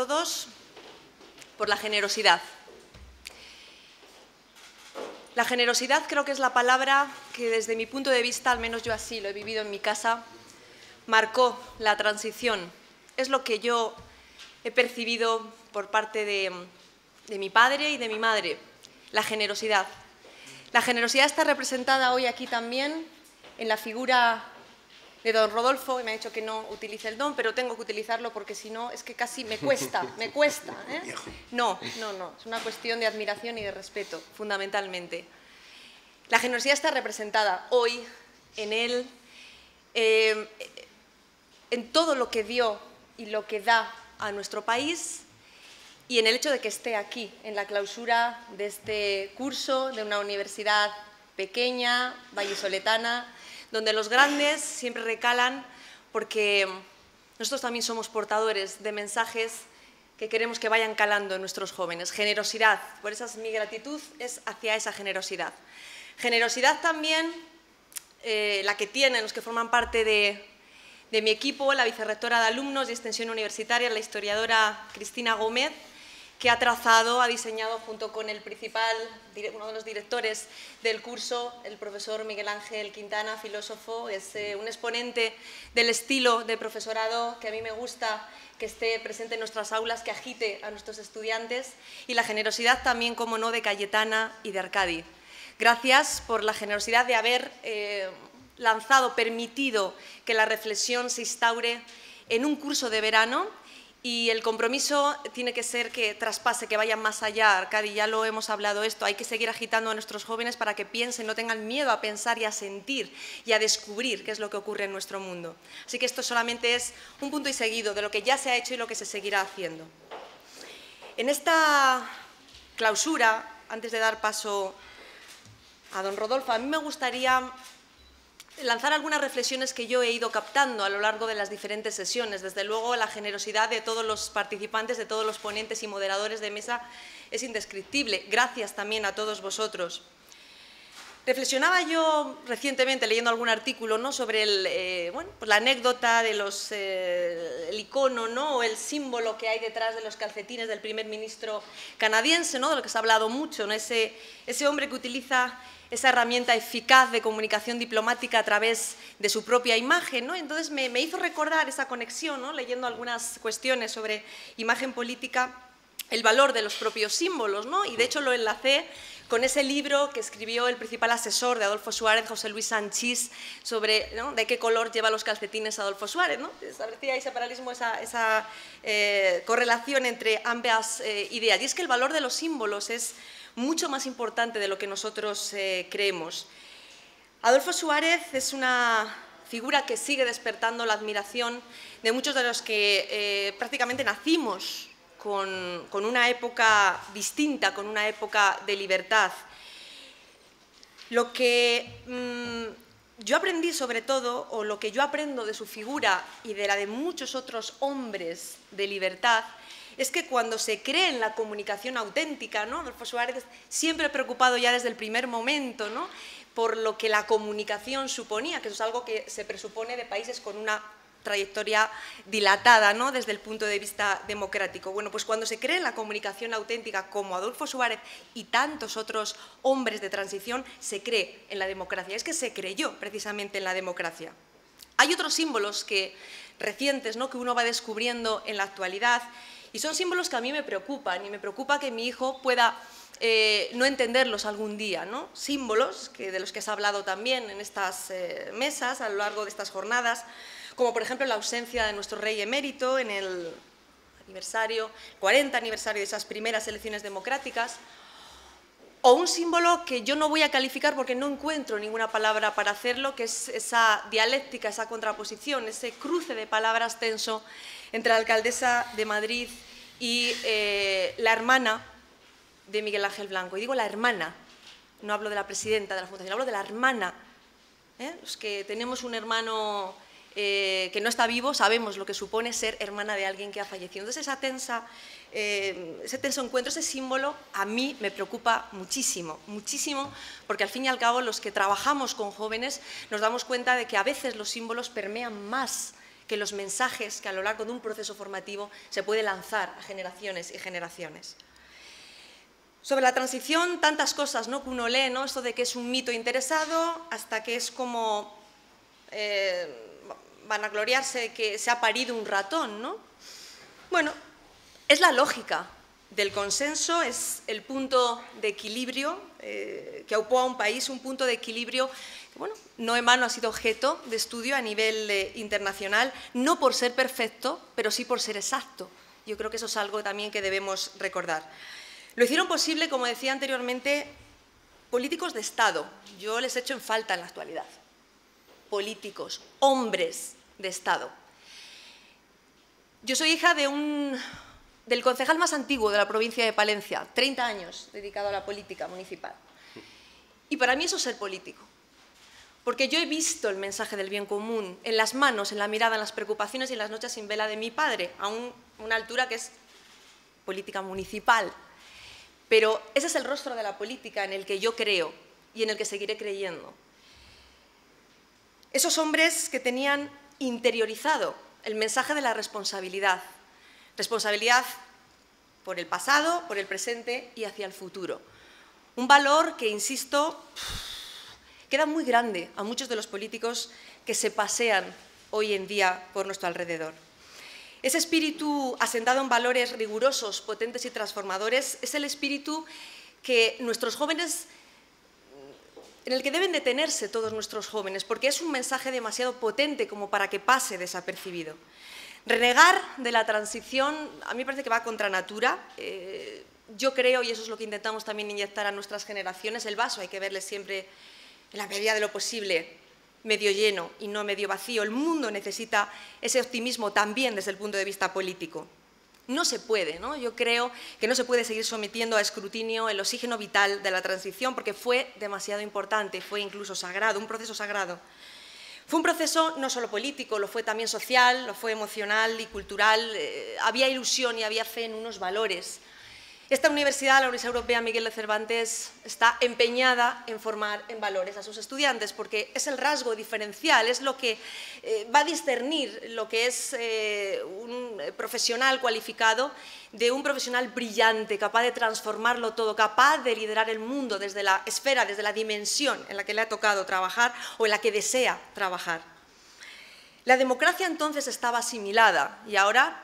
todos por la generosidad. La generosidad creo que es la palabra que desde mi punto de vista, al menos yo así lo he vivido en mi casa, marcó la transición. Es lo que yo he percibido por parte de mi padre y de mi madre, la generosidad. La generosidad está representada hoy aquí también en la figura de don Rodolfo, y me ha dicho que no utilice el don, pero tengo que utilizarlo porque si no es que casi me cuesta, ¿eh? No, es una cuestión de admiración y de respeto, fundamentalmente. La generosidad está representada hoy en él, en todo lo que dio y lo que da a nuestro país y en el hecho de que esté aquí, en la clausura de este curso de una universidad pequeña, vallisoletana, donde los grandes siempre recalan porque nosotros también somos portadores de mensajes que queremos que vayan calando en nuestros jóvenes. Generosidad, por eso mi gratitud es hacia esa generosidad. Generosidad también la que tienen los que forman parte de mi equipo, la vicerrectora de alumnos y extensión universitaria, la historiadora Cristina Gómez, que ha trazado, ha diseñado junto con el principal, uno de los directores del curso, el profesor Miguel Ángel Quintana, filósofo, es un exponente del estilo de profesorado que a mí me gusta que esté presente en nuestras aulas, que agite a nuestros estudiantes, y la generosidad también, como no, de Cayetana y de Arcadi. Gracias por la generosidad de haber lanzado, permitido que la reflexión se instaure en un curso de verano. Y el compromiso tiene que ser que traspase, que vayan más allá. Arcadi, ya lo hemos hablado esto, hay que seguir agitando a nuestros jóvenes para que piensen, no tengan miedo a pensar y a sentir y a descubrir qué es lo que ocurre en nuestro mundo. Así que esto solamente es un punto y seguido de lo que ya se ha hecho y lo que se seguirá haciendo. En esta clausura, antes de dar paso a don Rodolfo, a mí me gustaría lanzar algunas reflexiones que yo he ido captando a lo largo de las diferentes sesiones. Desde luego, la generosidad de todos los participantes, de todos los ponentes y moderadores de mesa es indescriptible. Gracias también a todos vosotros. Reflexionaba yo recientemente, leyendo algún artículo, ¿no?, sobre pues la anécdota de el icono, ¿no?, o el símbolo que hay detrás de los calcetines del primer ministro canadiense, ¿no?, de lo que se ha hablado mucho, ¿no?, ese hombre que utiliza esa herramienta eficaz de comunicación diplomática a través de su propia imagen, ¿no? Entonces me hizo recordar esa conexión, ¿no?, leyendo algunas cuestiones sobre imagen política, el valor de los propios símbolos, ¿no? Y de hecho lo enlacé con ese libro que escribió el principal asesor de Adolfo Suárez, José Luis Sanchís, sobre, ¿no?, de qué color lleva los calcetines Adolfo Suárez, ¿no? Establecía ese paralelismo, esa correlación entre ambas ideas. Y es que el valor de los símbolos es mucho más importante de lo que nosotros creemos. Adolfo Suárez es una figura que sigue despertando la admiración de muchos de los que prácticamente nacimos con una época distinta, con una época de libertad. Lo que yo aprendí sobre todo, o lo que yo aprendo de su figura y de la de muchos otros hombres de libertad, es que cuando se cree en la comunicación auténtica, ¿no?, Adolfo Suárez siempre preocupado ya desde el primer momento, ¿no?, por lo que la comunicación suponía, que eso es algo que se presupone de países con una trayectoria dilatada, ¿no?, desde el punto de vista democrático. Bueno, pues cuando se cree en la comunicación auténtica, como Adolfo Suárez y tantos otros hombres de transición, se cree en la democracia. Es que se creyó precisamente en la democracia. Hay otros símbolos recientes, ¿no?, que uno va descubriendo en la actualidad, y son símbolos que a mí me preocupan, y me preocupa que mi hijo pueda no entenderlos algún día, ¿no? Símbolos de los que se ha hablado también en estas mesas a lo largo de estas jornadas, como por ejemplo la ausencia de nuestro rey emérito en el 40 aniversario de esas primeras elecciones democráticas, o un símbolo que yo no voy a calificar porque no encuentro ninguna palabra para hacerlo, que es esa dialéctica, esa contraposición, ese cruce de palabras tenso entre la alcaldesa de Madrid y la hermana de Miguel Ángel Blanco. Y digo la hermana, no hablo de la presidenta de la Fundación, hablo de la hermana. Los que tenemos un hermano que no está vivo sabemos lo que supone ser hermana de alguien que ha fallecido. Entonces ese tenso encuentro, ese símbolo, a mí me preocupa muchísimo, muchísimo, porque al fin y al cabo los que trabajamos con jóvenes nos damos cuenta de que a veces los símbolos permean más que los mensajes que a lo largo de un proceso formativo se puede lanzar a generaciones y generaciones. Sobre la transición, tantas cosas, ¿no?, que uno lee, ¿no?, esto de que es un mito interesado, hasta que es como vanagloriarse de que se ha parido un ratón, ¿no? Bueno, es la lógica del consenso, es el punto de equilibrio que aupó a un país, un punto de equilibrio que, bueno, no en vano ha sido objeto de estudio a nivel internacional, no por ser perfecto, pero sí por ser exacto. Yo creo que eso es algo también que debemos recordar. Lo hicieron posible, como decía anteriormente, políticos de Estado. Yo les echo en falta en la actualidad. Políticos, hombres de Estado. Yo soy hija del concejal más antiguo de la provincia de Palencia, 30 años dedicado a la política municipal. Y para mí eso es ser político. Porque yo he visto el mensaje del bien común en las manos, en la mirada, en las preocupaciones y en las noches sin vela de mi padre, a una altura que es política municipal. Pero ese es el rostro de la política en el que yo creo y en el que seguiré creyendo. Esos hombres que tenían interiorizado el mensaje de la responsabilidad. Responsabilidad por el pasado, por el presente y hacia el futuro. Un valor que, insisto, queda muy grande a muchos de los políticos que se pasean hoy en día por nuestro alrededor. Ese espíritu asentado en valores rigurosos, potentes y transformadores es el espíritu que nuestros jóvenes, en el que deben detenerse todos nuestros jóvenes, porque es un mensaje demasiado potente como para que pase desapercibido. Renegar de la transición, a mí me parece que va contra natura. Yo creo, y eso es lo que intentamos también inyectar a nuestras generaciones, el vaso hay que verle siempre, en la medida de lo posible, medio lleno y no medio vacío. El mundo necesita ese optimismo también desde el punto de vista político. No se puede, ¿no? Yo creo que no se puede seguir sometiendo a escrutinio el oxígeno vital de la transición porque fue demasiado importante, fue incluso sagrado, un proceso sagrado. Fue un proceso no solo político, lo fue también social, lo fue emocional y cultural. Había ilusión y había fe en unos valores. Esta universidad, la Universidad Europea Miguel de Cervantes, está empeñada en formar en valores a sus estudiantes porque es el rasgo diferencial, es lo que va a discernir lo que es un profesional cualificado de un profesional brillante, capaz de transformarlo todo, capaz de liderar el mundo desde la esfera, desde la dimensión en la que le ha tocado trabajar o en la que desea trabajar. La democracia entonces estaba asimilada y ahora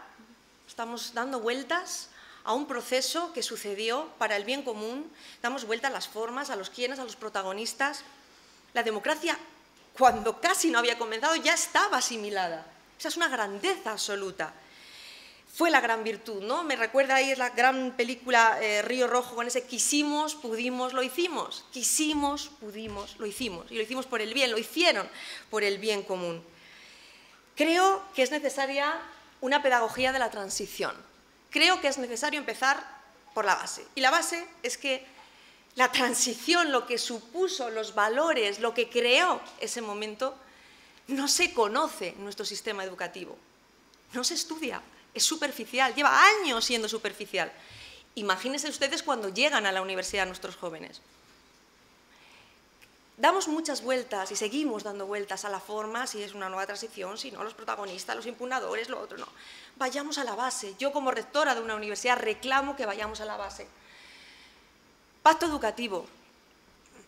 estamos dando vueltas a un proceso que sucedió para el bien común, damos vuelta a las formas, a los quiénes, a los protagonistas. La democracia, cuando casi no había comenzado, ya estaba asimilada. Esa es una grandeza absoluta. Fue la gran virtud, ¿no? Me recuerda ahí la gran película Río Rojo con ese quisimos, pudimos, lo hicimos. Quisimos, pudimos, lo hicimos. Y lo hicimos por el bien, lo hicieron por el bien común. Creo que es necesaria una pedagogía de la transición. Creo que es necesario empezar por la base. Y la base es que la transición, lo que supuso, los valores, lo que creó ese momento, no se conoce en nuestro sistema educativo. No se estudia, es superficial, lleva años siendo superficial. Imagínense ustedes cuando llegan a la universidad nuestros jóvenes. Damos muchas vueltas y seguimos dando vueltas a la forma, si es una nueva transición, si no, los protagonistas, los impugnadores, lo otro, no. Vayamos a la base. Yo como rectora de una universidad reclamo que vayamos a la base. Pacto educativo.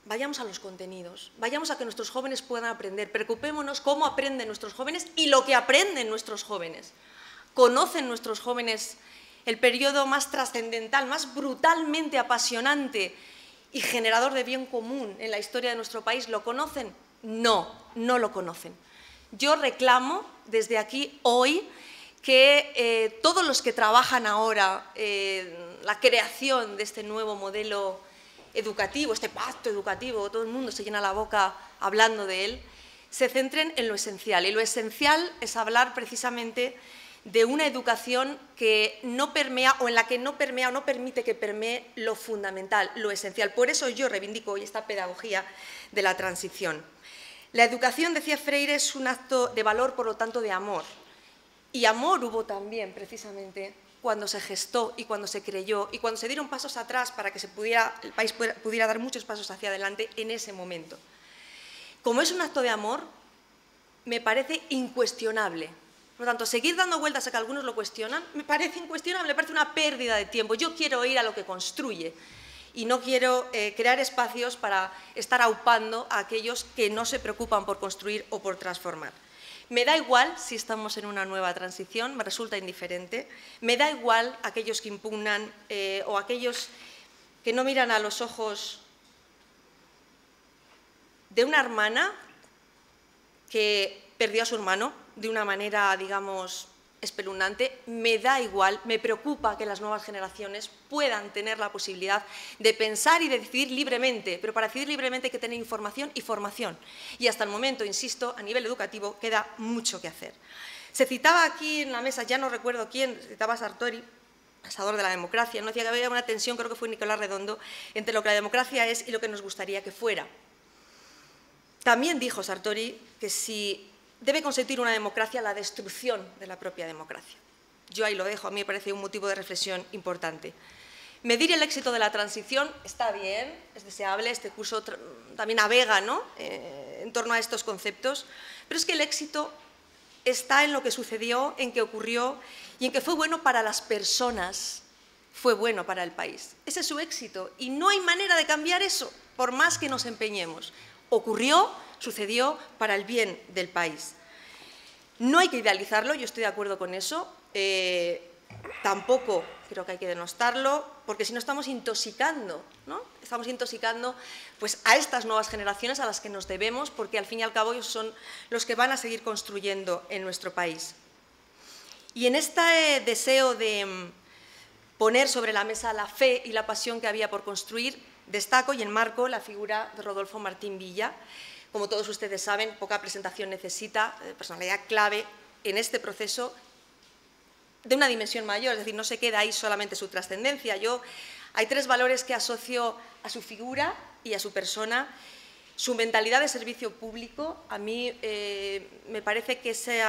Vayamos a los contenidos, vayamos a que nuestros jóvenes puedan aprender. Preocupémonos cómo aprenden nuestros jóvenes y lo que aprenden nuestros jóvenes. ¿Conocen nuestros jóvenes el periodo más trascendental, más brutalmente apasionante y generador de bien común en la historia de nuestro país? ¿Lo conocen? No, no lo conocen. Yo reclamo desde aquí hoy que todos los que trabajan ahora la creación de este nuevo modelo educativo, este pacto educativo, todo el mundo se llena la boca hablando de él, se centren en lo esencial. Y lo esencial es hablar precisamente de una educación que no permea o en la que no permea o no permite que permee lo fundamental, lo esencial. Por eso yo reivindico hoy esta pedagogía de la transición. La educación, decía Freire, es un acto de valor, por lo tanto, de amor. Y amor hubo también, precisamente, cuando se gestó y cuando se creyó y cuando se dieron pasos atrás para que el país pudiera dar muchos pasos hacia adelante en ese momento. Como es un acto de amor, me parece incuestionable Por lo tanto, seguir dando vueltas a que algunos lo cuestionan me parece incuestionable, me parece una pérdida de tiempo. Yo quiero ir a lo que construye y no quiero crear espacios para estar aupando a aquellos que no se preocupan por construir o por transformar. Me da igual si estamos en una nueva transición, me resulta indiferente. Me da igual aquellos que impugnan o aquellos que no miran a los ojos de una hermana que perdió a su hermano de una manera, digamos, espeluznante. Me da igual, me preocupa que las nuevas generaciones puedan tener la posibilidad de pensar y de decidir libremente, pero para decidir libremente hay que tener información y formación. Y hasta el momento, insisto, a nivel educativo queda mucho que hacer. Se citaba aquí en la mesa, ya no recuerdo quién, citaba a Sartori, pensador de la democracia, no decía que había una tensión, creo que fue Nicolás Redondo, entre lo que la democracia es y lo que nos gustaría que fuera. También dijo Sartori que si debe consentir una democracia la destrucción de la propia democracia. Yo ahí lo dejo, a mí me parece un motivo de reflexión importante. Medir el éxito de la transición está bien, es deseable, este curso también navega, ¿no?, en torno a estos conceptos, pero es que el éxito está en lo que sucedió, en que ocurrió y en que fue bueno para las personas, fue bueno para el país. Ese es su éxito y no hay manera de cambiar eso, por más que nos empeñemos. Ocurrió, sucedió para el bien del país. No hay que idealizarlo, yo estoy de acuerdo con eso, tampoco creo que hay que denostarlo, porque si no estamos intoxicando, ¿no? Estamos intoxicando pues, a estas nuevas generaciones a las que nos debemos, porque al fin y al cabo ellos son los que van a seguir construyendo en nuestro país. Y en este deseo de poner sobre la mesa la fe y la pasión que había por construir, destaco y enmarco la figura de Rodolfo Martín Villa. Como todos ustedes saben, poca presentación necesita, personalidad clave en este proceso de una dimensión mayor, es decir, no se queda ahí solamente su trascendencia. Hay tres valores que asocio a su figura y a su persona. Su mentalidad de servicio público, a mí me parece que ese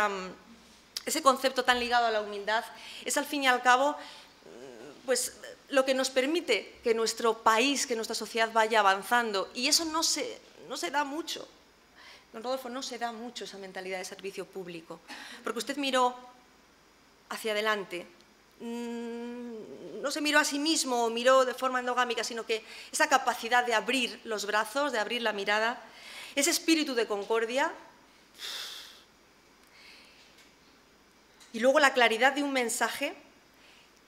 concepto tan ligado a la humildad es al fin y al cabo pues, lo que nos permite que nuestro país, que nuestra sociedad vaya avanzando, y eso no se da mucho. Don Rodolfo, no se da mucho esa mentalidad de servicio público, porque usted miró hacia adelante, no se miró a sí mismo o miró de forma endogámica, sino que esa capacidad de abrir los brazos, de abrir la mirada, ese espíritu de concordia y luego la claridad de un mensaje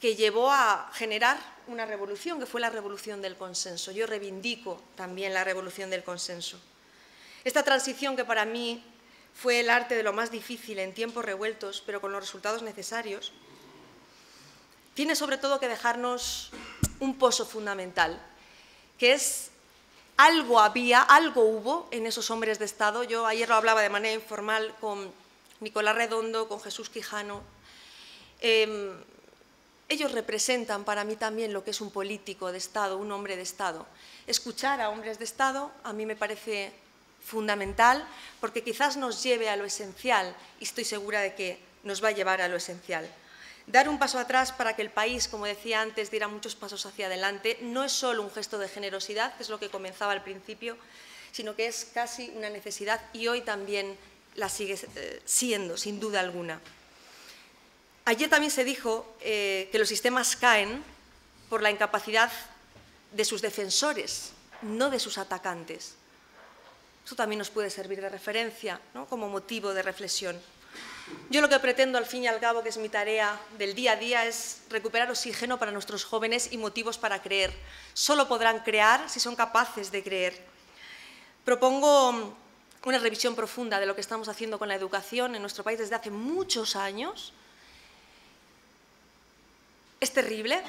que llevó a generar una revolución, que fue la revolución del consenso. Yo reivindico también la revolución del consenso. Esta transición que para mí fue el arte de lo más difícil en tiempos revueltos, pero con los resultados necesarios, tiene sobre todo que dejarnos un pozo fundamental, que es algo hubo en esos hombres de Estado. Yo ayer lo hablaba de manera informal con Nicolás Redondo, con Jesús Quijano. Ellos representan para mí también lo que es un político de Estado, un hombre de Estado. Escuchar a hombres de Estado a mí me parece fundamental, porque quizás nos lleve a lo esencial, y estoy segura de que nos va a llevar a lo esencial. Dar un paso atrás para que el país, como decía antes, diera muchos pasos hacia adelante, no es solo un gesto de generosidad, que es lo que comenzaba al principio, sino que es casi una necesidad y hoy también la sigue siendo, sin duda alguna. Ayer también se dijo que los sistemas caen por la incapacidad de sus defensores, no de sus atacantes. Eso también nos puede servir de referencia, ¿no?, como motivo de reflexión. Yo lo que pretendo, al fin y al cabo, que es mi tarea del día a día, es recuperar oxígeno para nuestros jóvenes y motivos para creer. Solo podrán crear si son capaces de creer. Propongo una revisión profunda de lo que estamos haciendo con la educación en nuestro país desde hace muchos años. Es terrible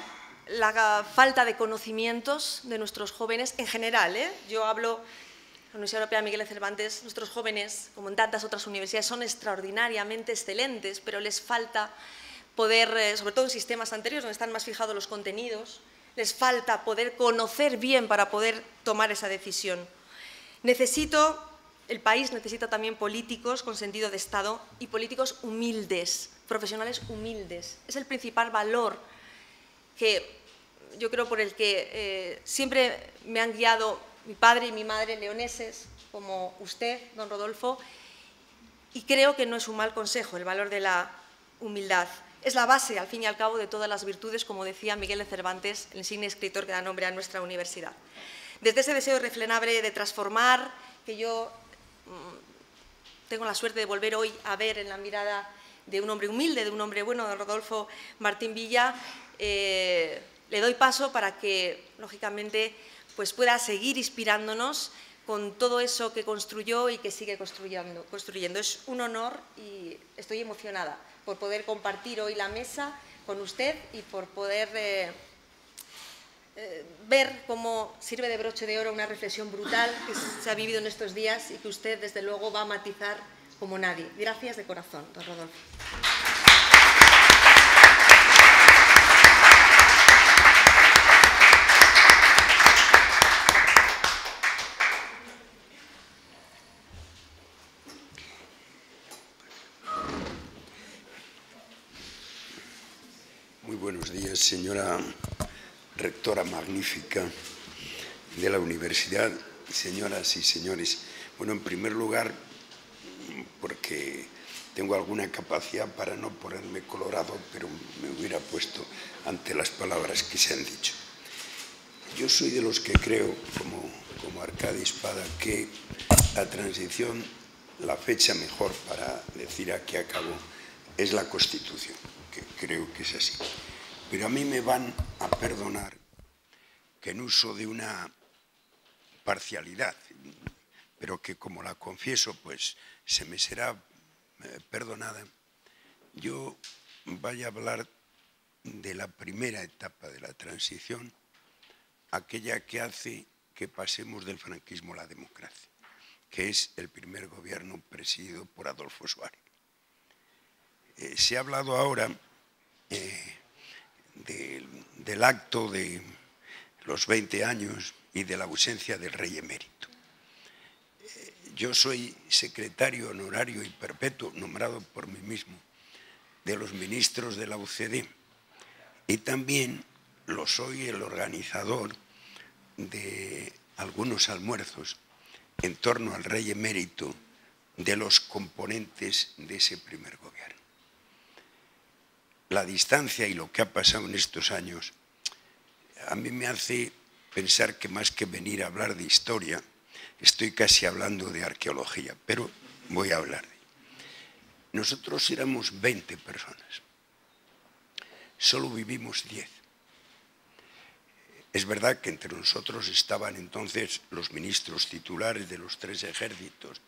la falta de conocimientos de nuestros jóvenes en general, ¿eh? Yo hablo de la Universidad Europea Miguel de Cervantes, nuestros jóvenes, como en tantas otras universidades, son extraordinariamente excelentes, pero les falta poder, sobre todo en sistemas anteriores donde están más fijados los contenidos, les falta poder conocer bien para poder tomar esa decisión. El país necesita también políticos con sentido de Estado y políticos humildes, profesionales humildes. Es el principal valor que yo creo por el que siempre me han guiado mi padre y mi madre, leoneses, como usted, don Rodolfo, y creo que no es un mal consejo el valor de la humildad. Es la base, al fin y al cabo, de todas las virtudes, como decía Miguel de Cervantes, el insigne escritor que da nombre a nuestra universidad. Desde ese deseo irrefrenable de transformar, que yo tengo la suerte de volver hoy a ver en la mirada de un hombre humilde, de un hombre bueno, de Rodolfo Martín Villa, le doy paso para que, lógicamente, pues pueda seguir inspirándonos con todo eso que construyó y que sigue construyendo. Es un honor y estoy emocionada por poder compartir hoy la mesa con usted y por poder ver cómo sirve de broche de oro una reflexión brutal que se ha vivido en estos días y que usted, desde luego, va a matizar como nadie. Gracias de corazón, don Rodolfo. Muy buenos días, señora rectora magnífica de la universidad, señoras y señores. Bueno, en primer lugar, porque tengo alguna capacidad para no ponerme colorado, pero me hubiera puesto ante las palabras que se han dicho. Yo soy de los que creo, como Arcadio Espada, que la transición, la fecha mejor para decir a qué acabó, es la Constitución, que creo que es así. Pero a mí me van a perdonar que en uso de una parcialidad, pero que como la confieso, pues se me será perdonada, yo vaya a hablar de la primera etapa de la transición, aquella que hace que pasemos del franquismo a la democracia, que es el primer gobierno presidido por Adolfo Suárez. Se ha hablado ahora del acto de los 20 años y de la ausencia del rey emérito. Yo soy secretario honorario y perpetuo, nombrado por mí mismo, de los ministros de la UCD y también lo soy el organizador de algunos almuerzos en torno al rey emérito de los componentes de ese primer gobierno. La distancia y lo que ha pasado en estos años a mí me hace pensar que más que venir a hablar de historia, estoy casi hablando de arqueología, pero voy a hablar de ello. Nosotros éramos 20 personas, solo vivimos 10. Es verdad que entre nosotros estaban entonces los ministros titulares de los 3 ejércitos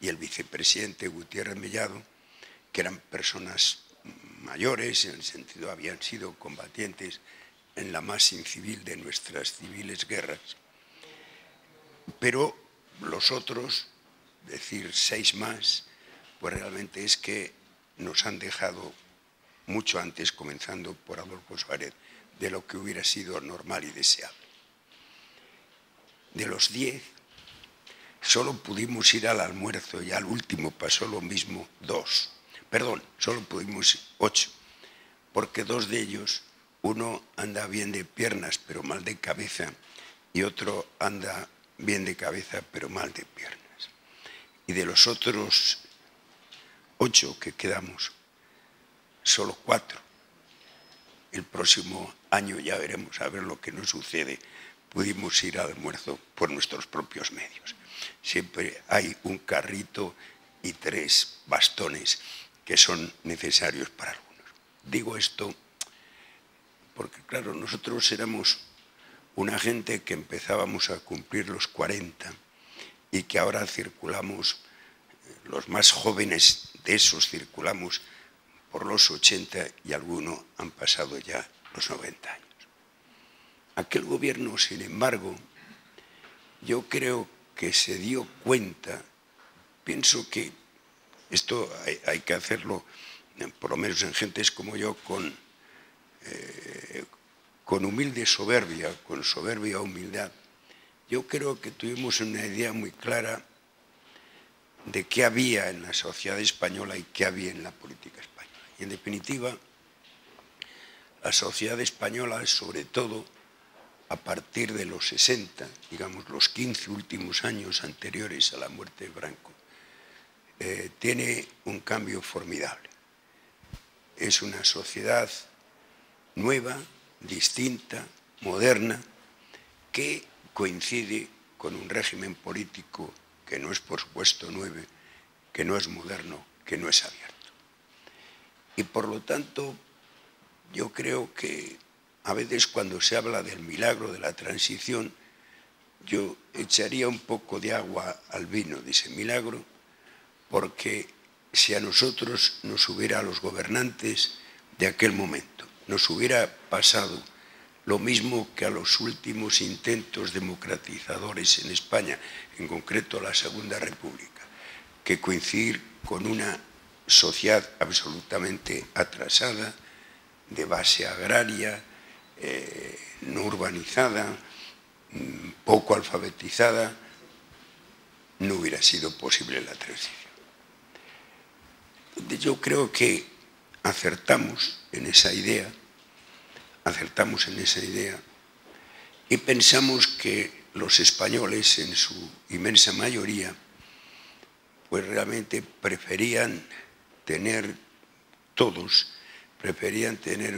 y el vicepresidente Gutiérrez Mellado, que eran personas mayores, en el sentido habían sido combatientes en la más incivil de nuestras civiles guerras. Pero los otros, decir 6 más, pues realmente es que nos han dejado mucho antes, comenzando por Adolfo Suárez, de lo que hubiera sido normal y deseable. De los 10, solo pudimos ir al almuerzo y al último pasó lo mismo 2. Perdón, solo pudimos 8, porque 2 de ellos, uno anda bien de piernas pero mal de cabeza y otro anda bien de cabeza pero mal de piernas. Y de los otros 8 que quedamos, solo 4. El próximo año ya veremos a ver lo que nos sucede. Pudimos ir al almuerzo por nuestros propios medios. Siempre hay un carrito y 3 bastones que son necesarios para algunos. Digo esto porque, claro, nosotros éramos una gente que empezábamos a cumplir los 40 y que ahora circulamos, los más jóvenes de esos circulamos por los 80 y algunos han pasado ya los 90 años. Aquel gobierno, sin embargo, yo creo que se dio cuenta, pienso que esto hay que hacerlo, por lo menos en gentes como yo, con humilde soberbia, con soberbia humildad. Yo creo que tuvimos una idea muy clara de qué había en la sociedad española y qué había en la política española. Y en definitiva, la sociedad española, sobre todo a partir de los 60, digamos los 15 últimos años anteriores a la muerte de Franco, tiene un cambio formidable. es una sociedad nueva, distinta, moderna, que coincide con un régimen político que no es, por supuesto, nuevo, que no es moderno, que no es abierto. Y por lo tanto, yo creo que a veces cuando se habla del milagro de la transición, yo echaría un poco de agua al vino de ese milagro, porque si a nosotros a los gobernantes de aquel momento, nos hubiera pasado lo mismo que a los últimos intentos democratizadores en España, en concreto la Segunda República, que coincidir con una sociedad absolutamente atrasada, de base agraria, no urbanizada, poco alfabetizada, no hubiera sido posible la transición. Yo creo que acertamos en esa idea y pensamos que los españoles, en su inmensa mayoría, pues realmente preferían tener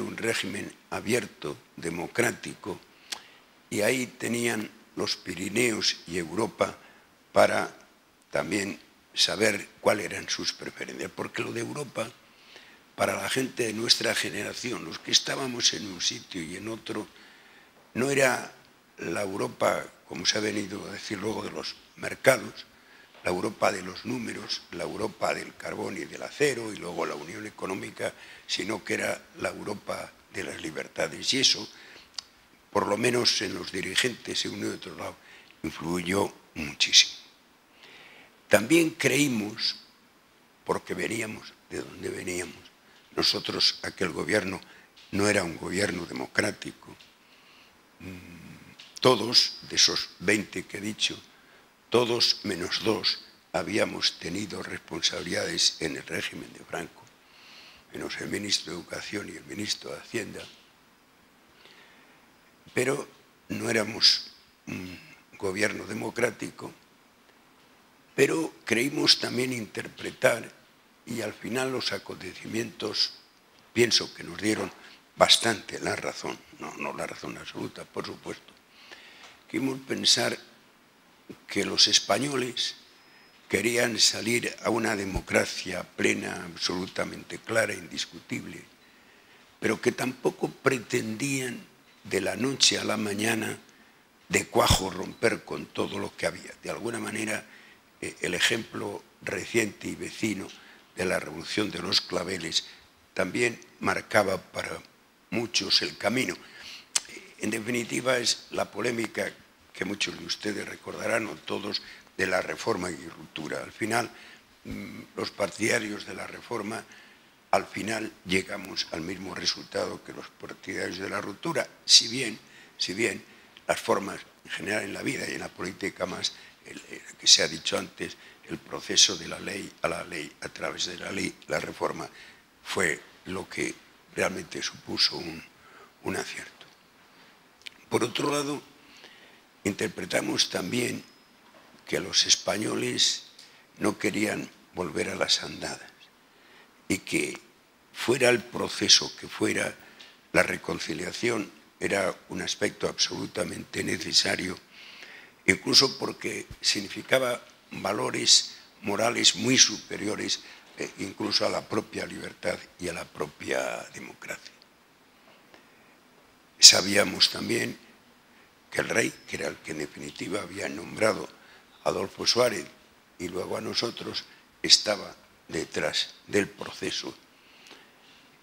un régimen abierto, democrático, y ahí tenían los Pirineos y Europa para también saber cuáles eran sus preferencias. Porque lo de Europa, para la gente de nuestra generación, los que estábamos en un sitio y en otro, no era la Europa, como se ha venido a decir luego, de los mercados, la Europa de los números, la Europa del carbón y del acero, y luego la Unión Económica, sino que era la Europa de las libertades. Y eso, por lo menos en los dirigentes de uno y de otro lado, influyó muchísimo. También creímos, porque veníamos de donde veníamos, nosotros, aquel gobierno no era un gobierno democrático. Todos, de esos 20 que he dicho, todos menos 2 habíamos tenido responsabilidades en el régimen de Franco, menos el ministro de Educación y el ministro de Hacienda, pero no éramos un gobierno democrático, pero creímos también interpretar, y al final los acontecimientos pienso que nos dieron bastante la razón, no la razón absoluta, por supuesto. Queríamos pensar que los españoles querían salir a una democracia plena, absolutamente clara, indiscutible, pero que tampoco pretendían de la noche a la mañana de cuajo romper con todo lo que había. De alguna manera, el ejemplo reciente y vecino de la Revolución de los Claveles también marcaba para muchos el camino. En definitiva, es la polémica que muchos de ustedes recordarán, o todos, de la reforma y ruptura. Al final, los partidarios de la reforma, al final llegamos al mismo resultado que los partidarios de la ruptura, si bien las formas en general en la vida y en la política más, que se ha dicho antes, el proceso de la ley a la ley, a través de la ley, la reforma, fue lo que realmente supuso un acierto. Por otro lado, interpretamos también que los españoles no querían volver a las andadas y que fuera el proceso que fuera, la reconciliación era un aspecto absolutamente necesario, incluso porque significaba valores morales muy superiores incluso a la propia libertad y a la propia democracia. Sabíamos también que el rey, que era el que en definitiva había nombrado a Adolfo Suárez y luego a nosotros, estaba detrás del proceso.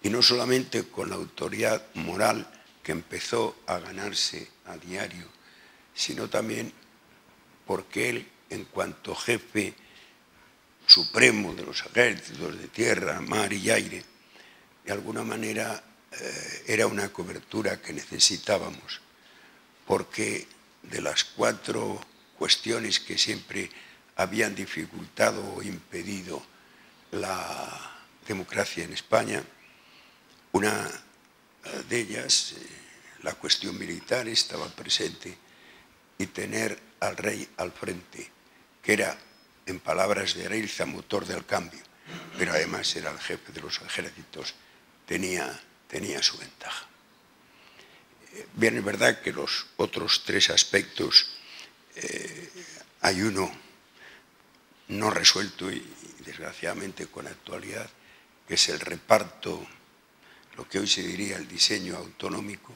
Y no solamente con la autoridad moral que empezó a ganarse a diario, sino también porque él, en cuanto jefe supremo de los ejércitos de tierra, mar y aire, de alguna manera era una cobertura que necesitábamos, porque de las 4 cuestiones que siempre habían dificultado o impedido la democracia en España, una de ellas, la cuestión militar, estaba presente, y tener al rey al frente, que era, en palabras de Areilza, motor del cambio, pero además era el jefe de los ejércitos tenía su ventaja. Bien, es verdad que los otros tres aspectos, hay uno no resuelto y desgraciadamente con actualidad, que es el reparto, lo que hoy se diría el diseño autonómico.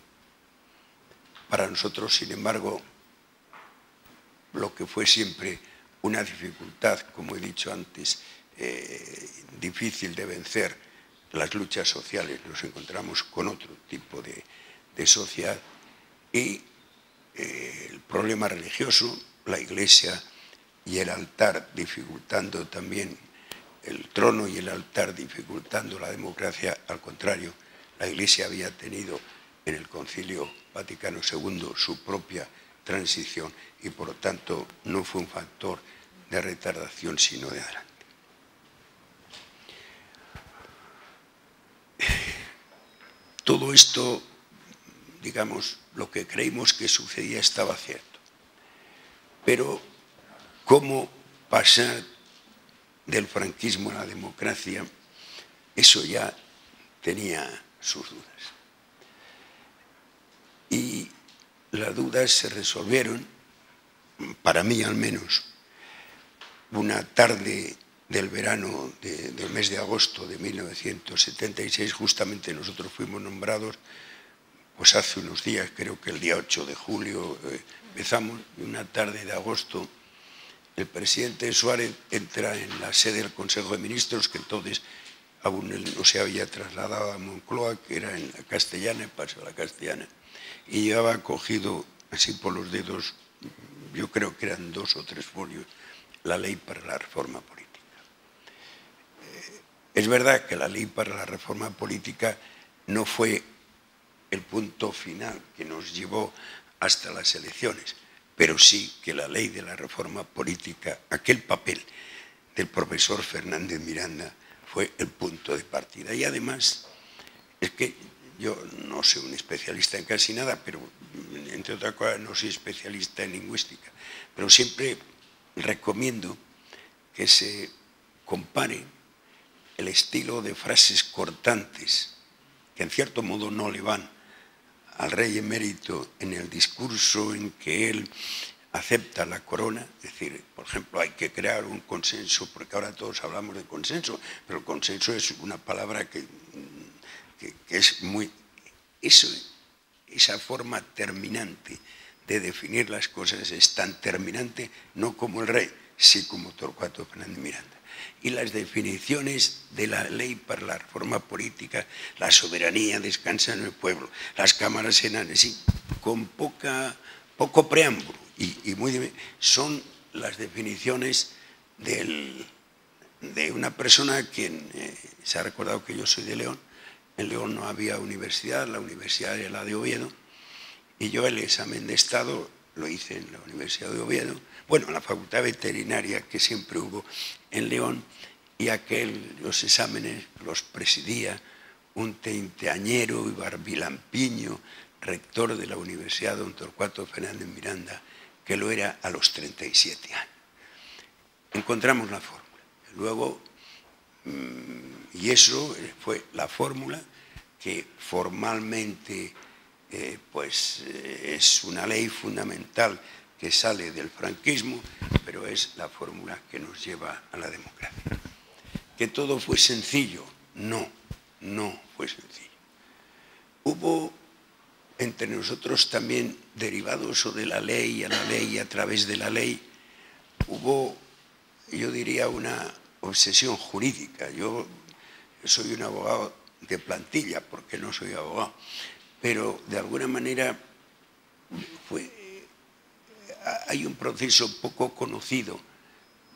Para nosotros, sin embargo, lo que fue siempre una dificultad, como he dicho antes, difícil de vencer las luchas sociales, nos encontramos con otro tipo de sociedad, y el problema religioso, la Iglesia y el altar dificultando también el trono y el altar dificultando la democracia. Al contrario, la Iglesia había tenido en el Concilio Vaticano II su propia transición y por lo tanto no fue un factor de retardación sino de adelante. Todo esto, digamos, lo que creímos que sucedía estaba cierto, pero cómo pasar del franquismo a la democracia, eso ya tenía sus dudas. Y las dudas se resolvieron, para mí al menos, una tarde del verano del mes de agosto de 1976, justamente nosotros fuimos nombrados, pues hace unos días, creo que el día 8 de julio, empezamos una tarde de agosto. El presidente Suárez entra en la sede del Consejo de Ministros, que entonces aún no se había trasladado a Moncloa, que era en la Castellana, en Paso de la Castellana, y llevaba cogido así por los dedos, yo creo que eran 2 o 3 folios, la ley para la reforma política. Es verdad que la ley para la reforma política no fue el punto final que nos llevó hasta las elecciones, pero sí que la ley de la reforma política, aquel papel del profesor Fernández Miranda, fue el punto de partida. Y además, es que yo no soy un especialista en casi nada, pero entre otras cosas no soy especialista en lingüística, pero siempre recomiendo que se compare el estilo de frases cortantes, que en cierto modo no le van al rey emérito en el discurso en que él acepta la corona, es decir, por ejemplo, hay que crear un consenso, porque ahora todos hablamos de consenso, pero el consenso es una palabra que es muy... Esa forma terminante de definir las cosas es tan terminante, no como el rey, sí como Torcuato Fernández Miranda. Y las definiciones de la ley para la reforma política, la soberanía descansa en el pueblo, las cámaras enanas, sí, con poco preámbulo, y son las definiciones de una persona a quien se ha recordado que yo soy de León. En León no había universidad, la universidad era la de Oviedo, y yo el examen de Estado lo hice en la Universidad de Oviedo, bueno, en la Facultad Veterinaria que siempre hubo en León, y los exámenes los presidía un treintañero y barbilampiño rector de la Universidad, don Torcuato Fernández Miranda, que lo era a los 37 años. Encontramos la fórmula. Luego, y eso fue la fórmula que formalmente es una ley fundamental que sale del franquismo, pero es la fórmula que nos lleva a la democracia. ¿Que todo fue sencillo? No fue sencillo. Hubo entre nosotros también, derivados o de la ley a la ley y a través de la ley, hubo, yo diría, una obsesión jurídica. Yo soy un abogado de plantilla, porque no soy abogado, pero de alguna manera hay un proceso poco conocido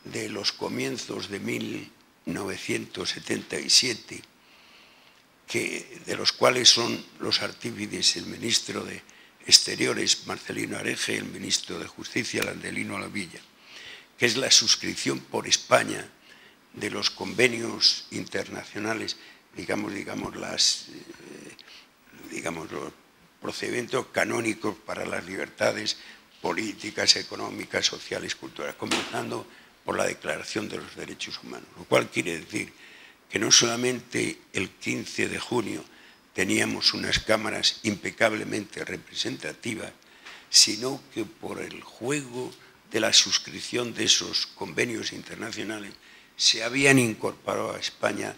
de los comienzos de 1977, de los cuales son los artífices el ministro de Exteriores, Marcelino Areje, el ministro de Justicia, Landelino Alavilla, que es la suscripción por España de los convenios internacionales, digamos los procedimientos canónicos para las libertades políticas, económicas, sociales, culturales, comenzando por la Declaración de los Derechos Humanos, lo cual quiere decir que no solamente el 15 de junio teníamos unas cámaras impecablemente representativas, sino que por el juego de la suscripción de esos convenios internacionales se habían incorporado a España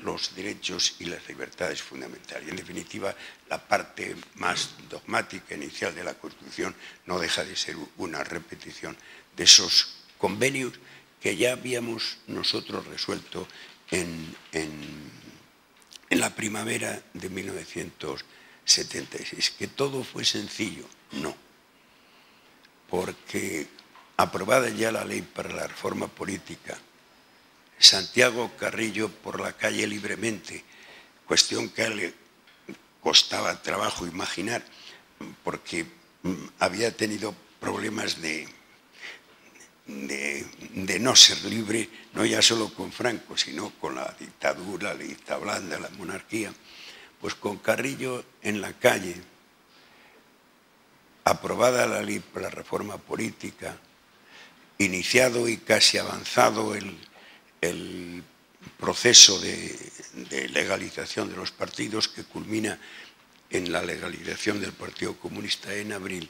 los derechos y las libertades fundamentales. Y en definitiva, la parte más dogmática inicial de la Constitución no deja de ser una repetición de esos convenios que ya habíamos nosotros resuelto en la primavera de 1976. ¿Que todo fue sencillo? No. Porque aprobada ya la ley para la reforma política, Santiago Carrillo por la calle libremente, cuestión que a él le costaba trabajo imaginar, porque había tenido problemas de no ser libre, no ya solo con Franco, sino con la dictadura, la lista blanda, la monarquía. Pues con Carrillo en la calle, aprobada la ley para la reforma política, iniciado y casi avanzado el proceso de legalización de los partidos, que culmina en la legalización del Partido Comunista en abril,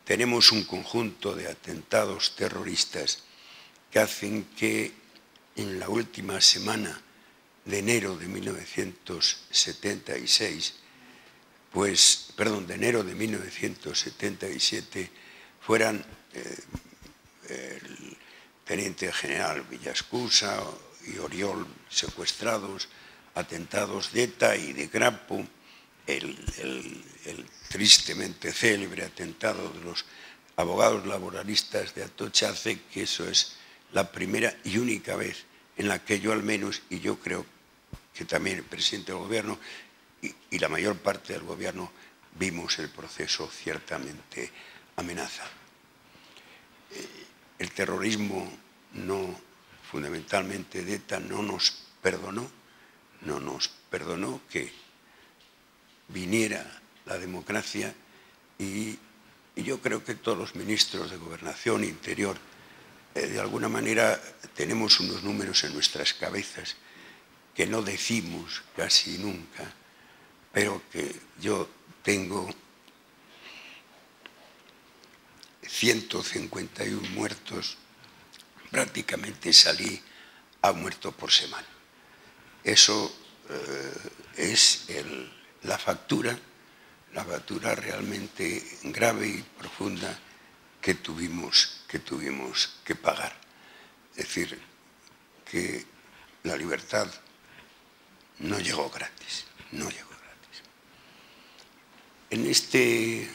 tenemos un conjunto de atentados terroristas que hacen que en la última semana de enero de 1977, fueran el teniente general Villascusa y Oriol secuestrados, atentados de ETA y de Grapo, el tristemente célebre atentado de los abogados laboralistas de Atocha, hace que eso es la primera y única vez en la que yo al menos, y yo creo que también el presidente del gobierno y la mayor parte del gobierno, vimos el proceso ciertamente amenazado. El terrorismo fundamentalmente de ETA no nos perdonó que viniera la democracia, y yo creo que todos los ministros de Gobernación e Interior de alguna manera tenemos unos números en nuestras cabezas que no decimos casi nunca, pero que yo tengo 151 muertos, prácticamente salí a un muerto por semana. Eso es la factura realmente grave y profunda que tuvimos que pagar. Es decir, que la libertad no llegó gratis, En este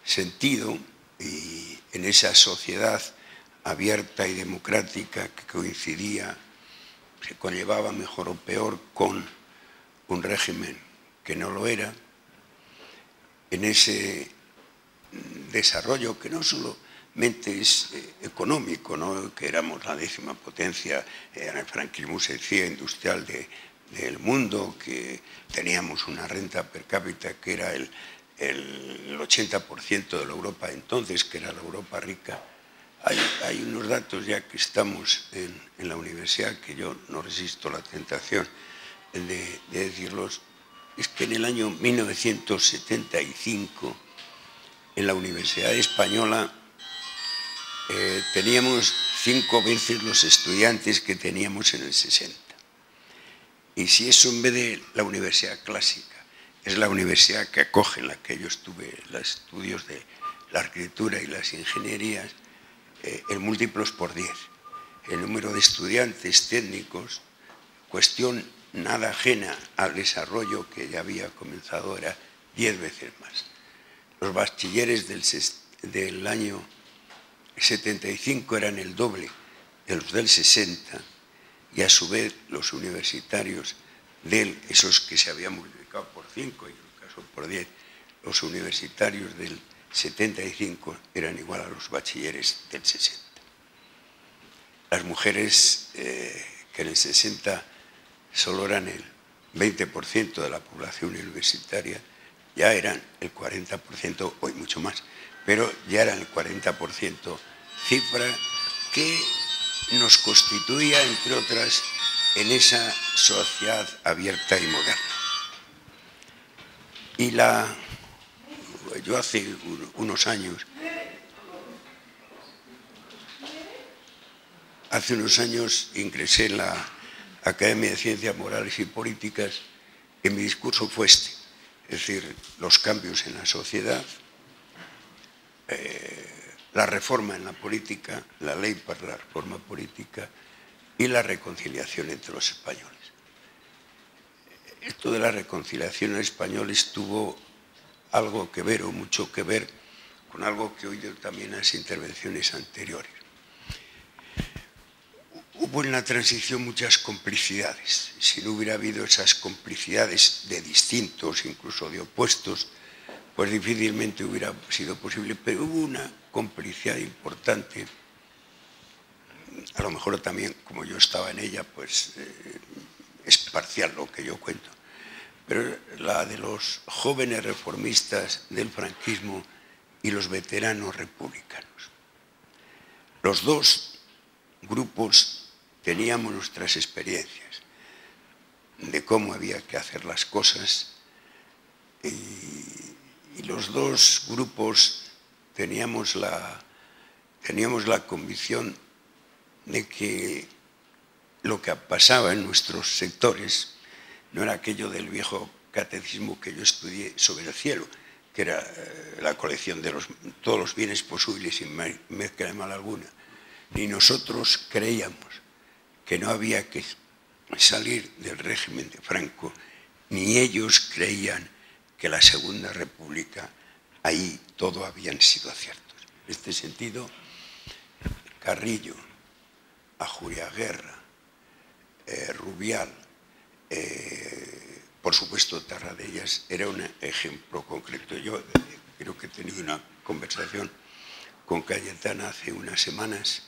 sentido, y en esa sociedad abierta y democrática que coincidía, se conllevaba mejor o peor con un régimen que no lo era, en ese desarrollo que no solamente es económico, ¿no? Que éramos la 10ª potencia, en el franquismo se decía, industrial del mundo, que teníamos una renta per cápita que era el 80% de la Europa entonces, que era la Europa rica. Hay unos datos, ya que estamos en la universidad, que yo no resisto la tentación de decirlos. Es que en el año 1975, en la Universidad Española, teníamos 5 veces los estudiantes que teníamos en el 60. Y si eso, en vez de la universidad clásica, es la universidad que acoge, en la que yo estuve, los estudios de la arquitectura y las ingenierías, el múltiplo es por 10. El número de estudiantes técnicos, cuestión nada ajena al desarrollo que ya había comenzado, era 10 veces más. Los bachilleres del año 75 eran el doble de los del 60, y a su vez los universitarios esos que se habían multiplicado por 5 y en el caso por 10, los universitarios del 75 eran igual a los bachilleres del 60. Las mujeres que en el 60 solo eran el 20% de la población universitaria, ya eran el 40%, hoy mucho más, pero ya eran el 40%, cifra que nos constituía, entre otras, en esa sociedad abierta y moderna. Y yo hace unos años ingresé en la Academia de Ciencias Morales y Políticas y mi discurso fue este, es decir, los cambios en la sociedad, la reforma en la política, la ley para la reforma política y la reconciliación entre los españoles. Esto de la reconciliación en españoles tuvo algo que ver o mucho que ver con algo que he oído también en las intervenciones anteriores. Hubo en la transición muchas complicidades. Si no hubiera habido esas complicidades de distintos, incluso de opuestos, pues difícilmente hubiera sido posible. Pero hubo una complicidad importante, a lo mejor también, como yo estaba en ella, pues es parcial lo que yo cuento, pero la de los jóvenes reformistas del franquismo y los veteranos republicanos. Los dos grupos teníamos nuestras experiencias de cómo había que hacer las cosas y los dos grupos teníamos la convicción de que lo que pasaba en nuestros sectores no era aquello del viejo catecismo que yo estudié sobre el cielo, que era la colección de todos los bienes posibles sin mezcla de mal alguna. Ni nosotros creíamos que no había que salir del régimen de Franco, ni ellos creían que la Segunda República, ahí todo habían sido aciertos. En este sentido, Carrillo, Ajuriaguerra, Rubial, por supuesto Tarradellas, era un ejemplo concreto. Yo creo que he tenido una conversación con Cayetana hace unas semanas.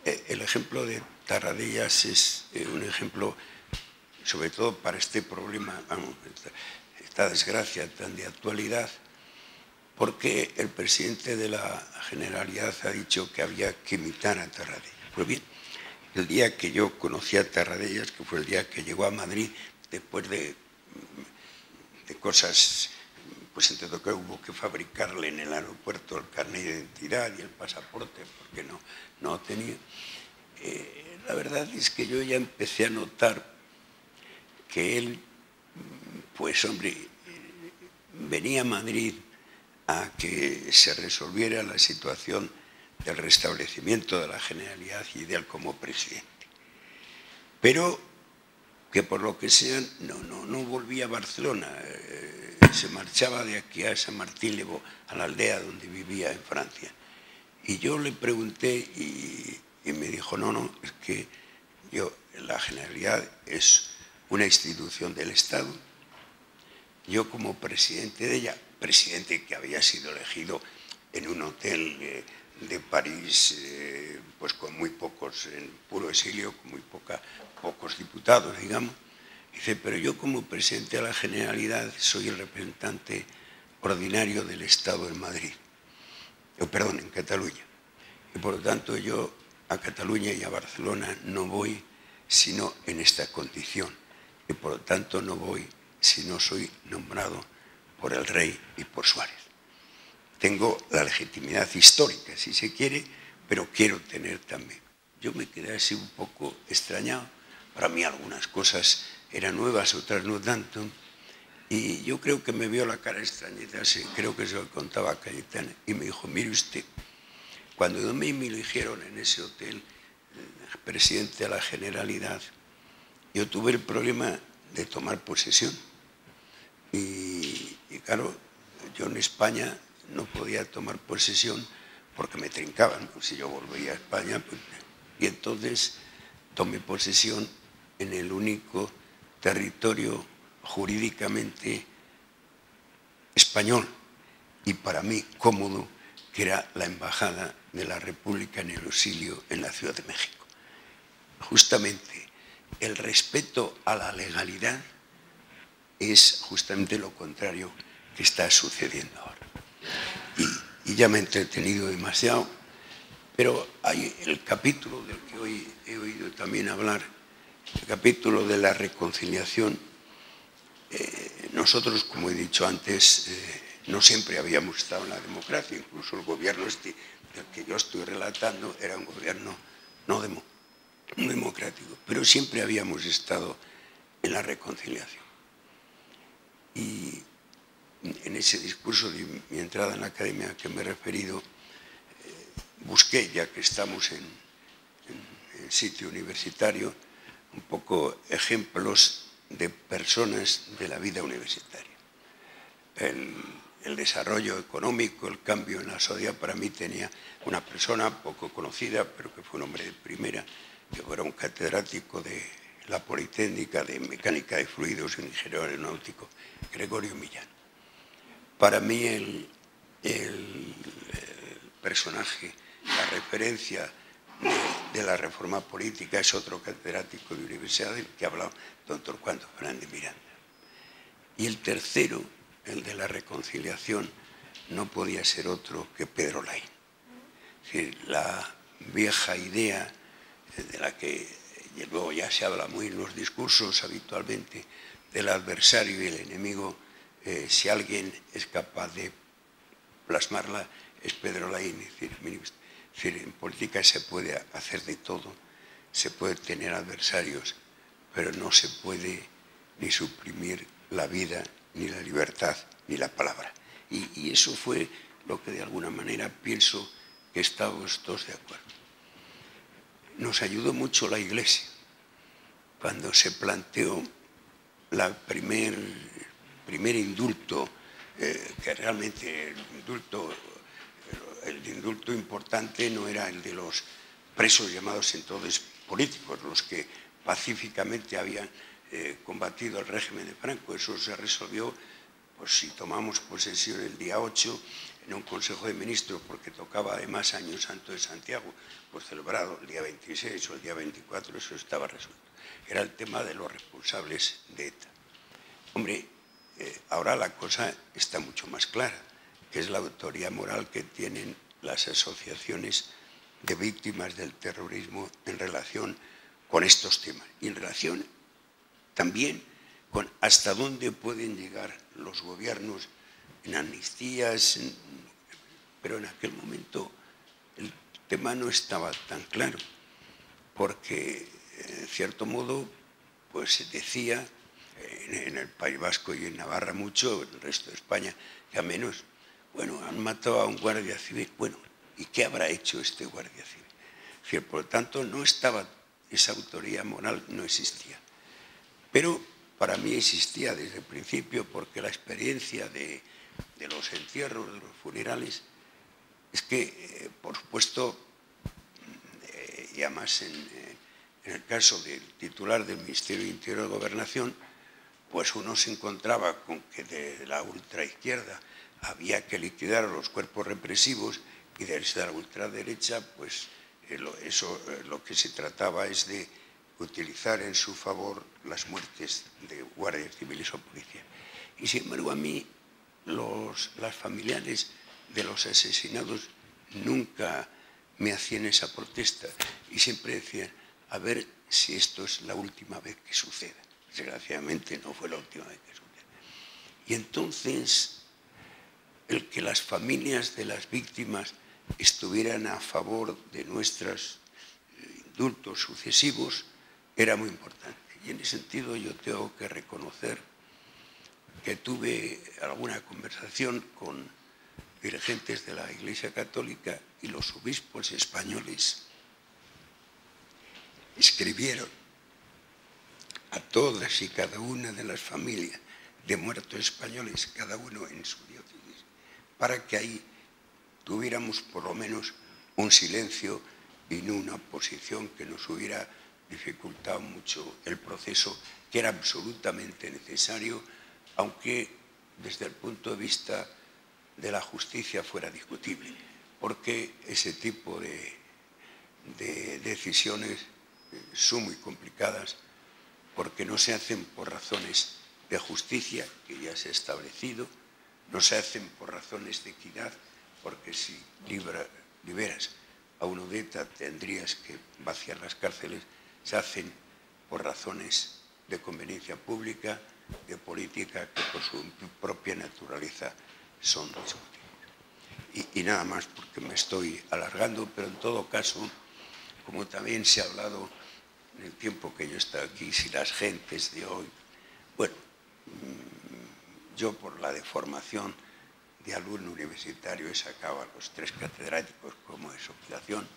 El ejemplo de Tarradellas es un ejemplo, sobre todo para este problema, esta desgracia tan de actualidad, porque el presidente de la Generalidad ha dicho que había que imitar a Tarradellas. Pues bien, el día que yo conocí a Tarradellas, que fue el día que llegó a Madrid, después de cosas, pues entre todo que hubo que fabricarle en el aeropuerto el carnet de identidad y el pasaporte, porque no tenía. La verdad es que yo ya empecé a notar que él, pues hombre, venía a Madrid a que se resolviera la situación del restablecimiento de la Generalidad y de él como presidente. Pero que por lo que sea no volvía a Barcelona, se marchaba de aquí a San Martín Levo, a la aldea donde vivía en Francia. Y yo le pregunté y me dijo, no, es que la Generalidad es una institución del Estado. Yo como presidente de ella, presidente que había sido elegido en un hotel de París, pues con muy pocos, en puro exilio, con muy pocos diputados, digamos. Dice, pero yo como presidente de la Generalidad soy el representante ordinario del Estado en Madrid. Perdón, en Cataluña. Y por lo tanto yo a Cataluña y a Barcelona no voy sino en esta condición. Y por lo tanto no voy si no soy nombrado por el rey y por Suárez. Tengo la legitimidad histórica, si se quiere, pero quiero tener también. Yo me quedé así un poco extrañado. Para mí algunas cosas eran nuevas, otras no tanto. Y yo creo que me vio la cara extrañita, creo que se lo contaba a Cayetana, y me dijo, mire usted, cuando me eligieron en ese hotel presidente de la Generalidad, yo tuve el problema de tomar posesión. Y claro, yo en España no podía tomar posesión porque me trincaban, ¿no? Si yo volvía a España, pues, y entonces tomé posesión en el único territorio jurídicamente español y para mí cómodo, que era la Embajada de la República en el exilio en la Ciudad de México. Justamente el respeto a la legalidad es justamente lo contrario que está sucediendo ahora. Y ya me he entretenido demasiado, pero hay el capítulo del que hoy he oído también hablar, El capítulo de la reconciliación, nosotros, como he dicho antes, no siempre habíamos estado en la democracia, incluso el gobierno del que yo estoy relatando era un gobierno no democrático, pero siempre habíamos estado en la reconciliación. Y en ese discurso de mi entrada en la academia a que me he referido, busqué, ya que estamos en el sitio universitario, un poco ejemplos de personas de la vida universitaria. El desarrollo económico, el cambio en la sociedad, para mí tenía una persona poco conocida, pero que fue un hombre de primera, que era un catedrático de la Politécnica de Mecánica de Fluidos y un ingeniero aeronáutico, Gregorio Millán. Para mí el personaje, la referencia de la reforma política es otro catedrático de universidad del que ha hablado don Torcuato Fernández Miranda. Y el tercero, el de la reconciliación, no podía ser otro que Pedro Laín. Es decir, la vieja idea de la que luego ya se habla muy en los discursos habitualmente, del adversario y el enemigo, si alguien es capaz de plasmarla, es Pedro Laín. Es decir, en política se puede hacer de todo, se puede tener adversarios, pero no se puede ni suprimir la vida, ni la libertad, ni la palabra. Y eso fue lo que de alguna manera pienso que estamos todos de acuerdo. Nos ayudó mucho la Iglesia cuando se planteó el primer indulto, que realmente el indulto importante no era el de los presos llamados entonces políticos, los que pacíficamente habían combatido el régimen de Franco. Eso se resolvió, pues si tomamos posesión el día 8 en un Consejo de Ministros, porque tocaba además Año Santo de Santiago, pues celebrado el día 26 o el día 24, eso estaba resuelto. Era el tema de los responsables de ETA. Hombre, ahora la cosa está mucho más clara, que es la autoridad moral que tienen las asociaciones de víctimas del terrorismo en relación con estos temas y en relación también con hasta dónde pueden llegar los gobiernos en amnistías, pero en aquel momento el tema no estaba tan claro, porque en cierto modo pues se decía en el País Vasco y en Navarra mucho, en el resto de España ya menos, bueno, han matado a un guardia civil, bueno, ¿y qué habrá hecho este guardia civil? Es decir, por lo tanto, no estaba, esa autoridad moral no existía. Pero para mí existía desde el principio, porque la experiencia de los entierros, de los funerales, es que, por supuesto, y además en el caso del titular del Ministerio de Interior y Gobernación, pues uno se encontraba con que de la ultraizquierda había que liquidar a los cuerpos represivos y desde la ultraderecha, pues lo que se trataba es de utilizar en su favor las muertes de guardias civiles o policías. Y sin embargo a mí las familiares de los asesinados nunca me hacían esa protesta y siempre decían, a ver si esto es la última vez que suceda. Desgraciadamente no fue la última vez que suceda. Y entonces el que las familias de las víctimas estuvieran a favor de nuestros indultos sucesivos era muy importante. Y en ese sentido yo tengo que reconocer que tuve alguna conversación con dirigentes de la Iglesia Católica y los obispos españoles escribieron a todas y cada una de las familias de muertos españoles, cada uno en su diócesis, para que ahí tuviéramos por lo menos un silencio y no una posición que nos hubiera dificultado mucho el proceso, que era absolutamente necesario, aunque desde el punto de vista de la justicia fuera discutible, porque ese tipo de decisiones son muy complicadas, porque no se hacen por razones de justicia, que ya se ha establecido, no se hacen por razones de equidad, porque si liberas a uno de ETA tendrías que vaciar las cárceles, se hacen por razones de conveniencia pública, de política, que por su propia naturaleza son discutibles. Y nada más, porque me estoy alargando, pero en todo caso, como también se ha hablado en el tiempo que yo he estado aquí, si las gentes de hoy, bueno, yo por la deformación de alumno universitario he sacado a los 3 catedráticos como de su obligación.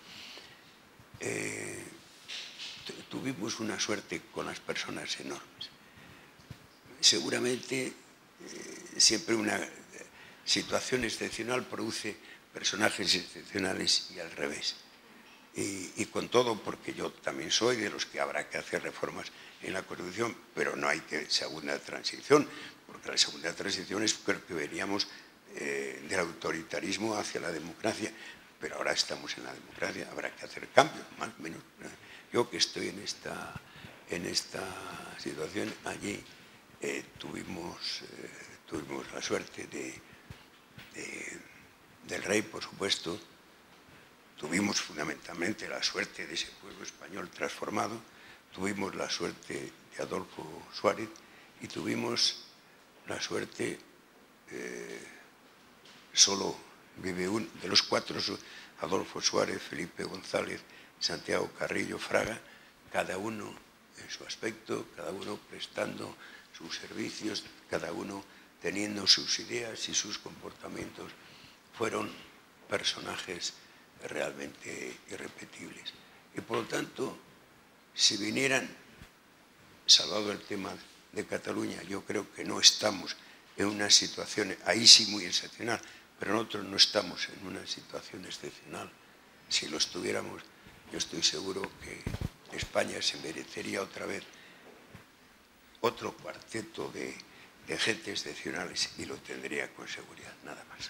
Tuvimos una suerte con las personas enormes. Seguramente siempre una situación excepcional produce personajes excepcionales y al revés. Y con todo, porque yo también soy de los que habrá que hacer reformas en la Constitución, pero no hay que segunda transición, porque la segunda transición es, creo que veníamos del autoritarismo hacia la democracia, pero ahora estamos en la democracia, habrá que hacer cambios, más o menos. Yo que estoy en esta situación, allí tuvimos la suerte del rey, por supuesto, tuvimos fundamentalmente la suerte de ese pueblo español transformado, tuvimos la suerte de Adolfo Suárez y tuvimos la suerte, solo vive uno, de los 4, Adolfo Suárez, Felipe González, Santiago Carrillo, Fraga, cada uno en su aspecto, cada uno prestando sus servicios, cada uno teniendo sus ideas y sus comportamientos, fueron personajes realmente irrepetibles. Y por lo tanto, si vinieran, salvado el tema de Cataluña, yo creo que no estamos en una situación, ahí sí muy excepcional, pero nosotros no estamos en una situación excepcional. Si lo estuviéramos, yo estoy seguro que España se merecería otra vez otro cuarteto de gente excepcionales y lo tendría con seguridad, nada más.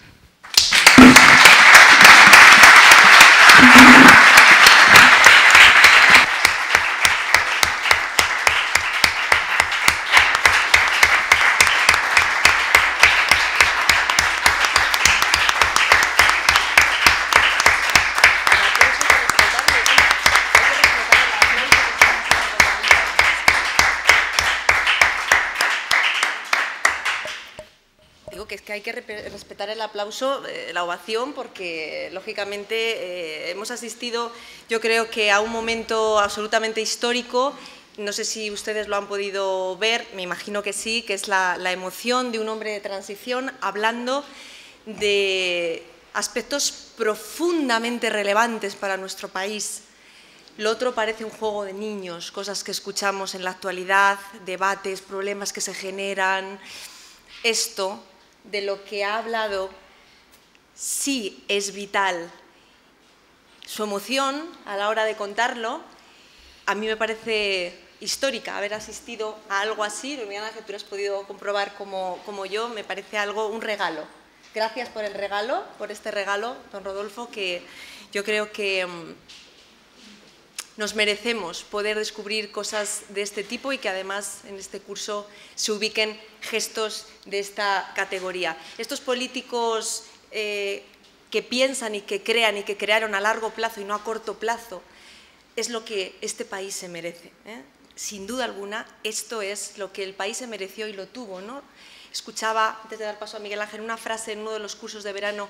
Que es que hay que respetar el aplauso, la ovación, porque lógicamente hemos asistido, yo creo que a un momento absolutamente histórico. No sé si ustedes lo han podido ver, me imagino que sí, que es la emoción de un hombre de transición hablando de aspectos profundamente relevantes para nuestro país. Lo otro parece un juego de niños, cosas que escuchamos en la actualidad, debates, problemas que se generan. Esto, de lo que ha hablado, sí es vital. Su emoción a la hora de contarlo, a mí me parece histórica. Haber asistido a algo así, Miguel Ángel, tú lo has podido comprobar como yo, me parece algo, un regalo. Gracias por el regalo, por este regalo, don Rodolfo, que yo creo que nos merecemos poder descubrir cosas de este tipo y que además en este curso se ubiquen gestos de esta categoría. Estos políticos que piensan y que crean y que crearon a largo plazo y no a corto plazo, es lo que este país se merece, ¿eh? Sin duda alguna, esto es lo que el país se mereció y lo tuvo, ¿no? Escuchaba, antes de dar paso a Miguel Ángel, una frase en uno de los cursos de verano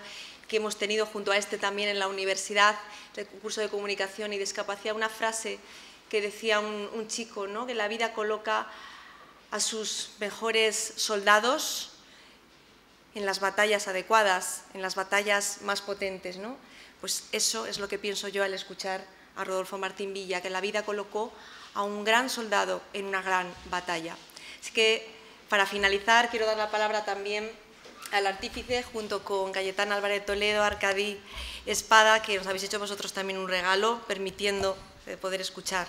que hemos tenido junto a este también en la universidad, el curso de comunicación y discapacidad, una frase que decía un chico, ¿no? Que la vida coloca a sus mejores soldados en las batallas adecuadas, en las batallas más potentes, ¿no? Pues eso es lo que pienso yo al escuchar a Rodolfo Martín Villa, que la vida colocó a un gran soldado en una gran batalla. Así que, para finalizar, quiero dar la palabra también al artífice, junto con Cayetana Álvarez Toledo, Arcadi Espada, que nos habéis hecho vosotros también un regalo, permitiendo poder escuchar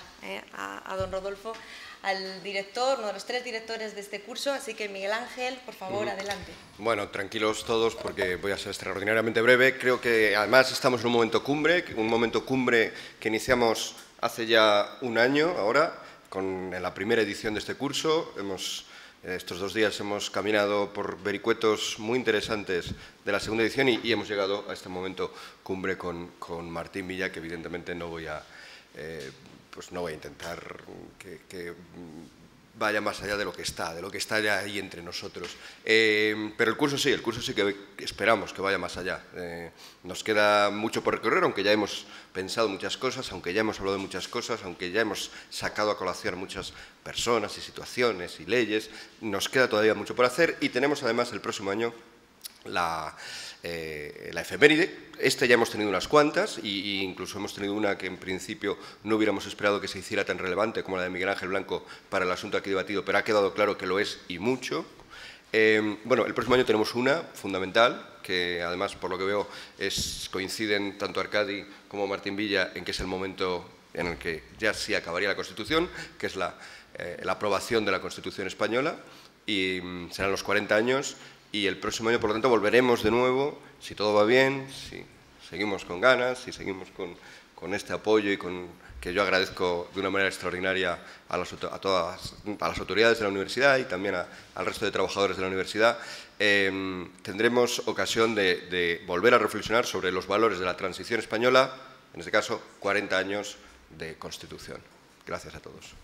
a don Rodolfo, al director, uno de los 3 directores de este curso. Así que, Miguel Ángel, por favor, adelante. Bueno, tranquilos todos, porque voy a ser extraordinariamente breve. Creo que, además, estamos en un momento cumbre que iniciamos hace ya un año, ahora, con la primera edición de este curso. Estos 2 días hemos caminado por vericuetos muy interesantes de la segunda edición y hemos llegado a este momento cumbre con Martín Villa, que evidentemente no voy a pues no voy a intentar que vaya más allá de lo que está ya ahí entre nosotros. Pero el curso sí que esperamos que vaya más allá. Nos queda mucho por recorrer, aunque ya hemos pensado muchas cosas, aunque ya hemos hablado de muchas cosas, aunque ya hemos sacado a colación muchas personas y situaciones y leyes, nos queda todavía mucho por hacer y tenemos además el próximo año la efeméride. Ya hemos tenido unas cuantas e incluso hemos tenido una que en principio no hubiéramos esperado que se hiciera tan relevante como la de Miguel Ángel Blanco para el asunto aquí debatido, pero ha quedado claro que lo es y mucho. Bueno, el próximo año tenemos una fundamental, que además, por lo que veo, coinciden tanto Arcadi como Martín Villa en que es el momento en el que ya sí acabaría la Constitución, que es la aprobación de la Constitución española, y serán los 40 años. Y el próximo año, por lo tanto, volveremos de nuevo, si todo va bien, si seguimos con ganas, si seguimos con este apoyo y que yo agradezco de una manera extraordinaria a todas las autoridades de la universidad y también al resto de trabajadores de la universidad, tendremos ocasión de volver a reflexionar sobre los valores de la transición española, en este caso, 40 años de Constitución. Gracias a todos.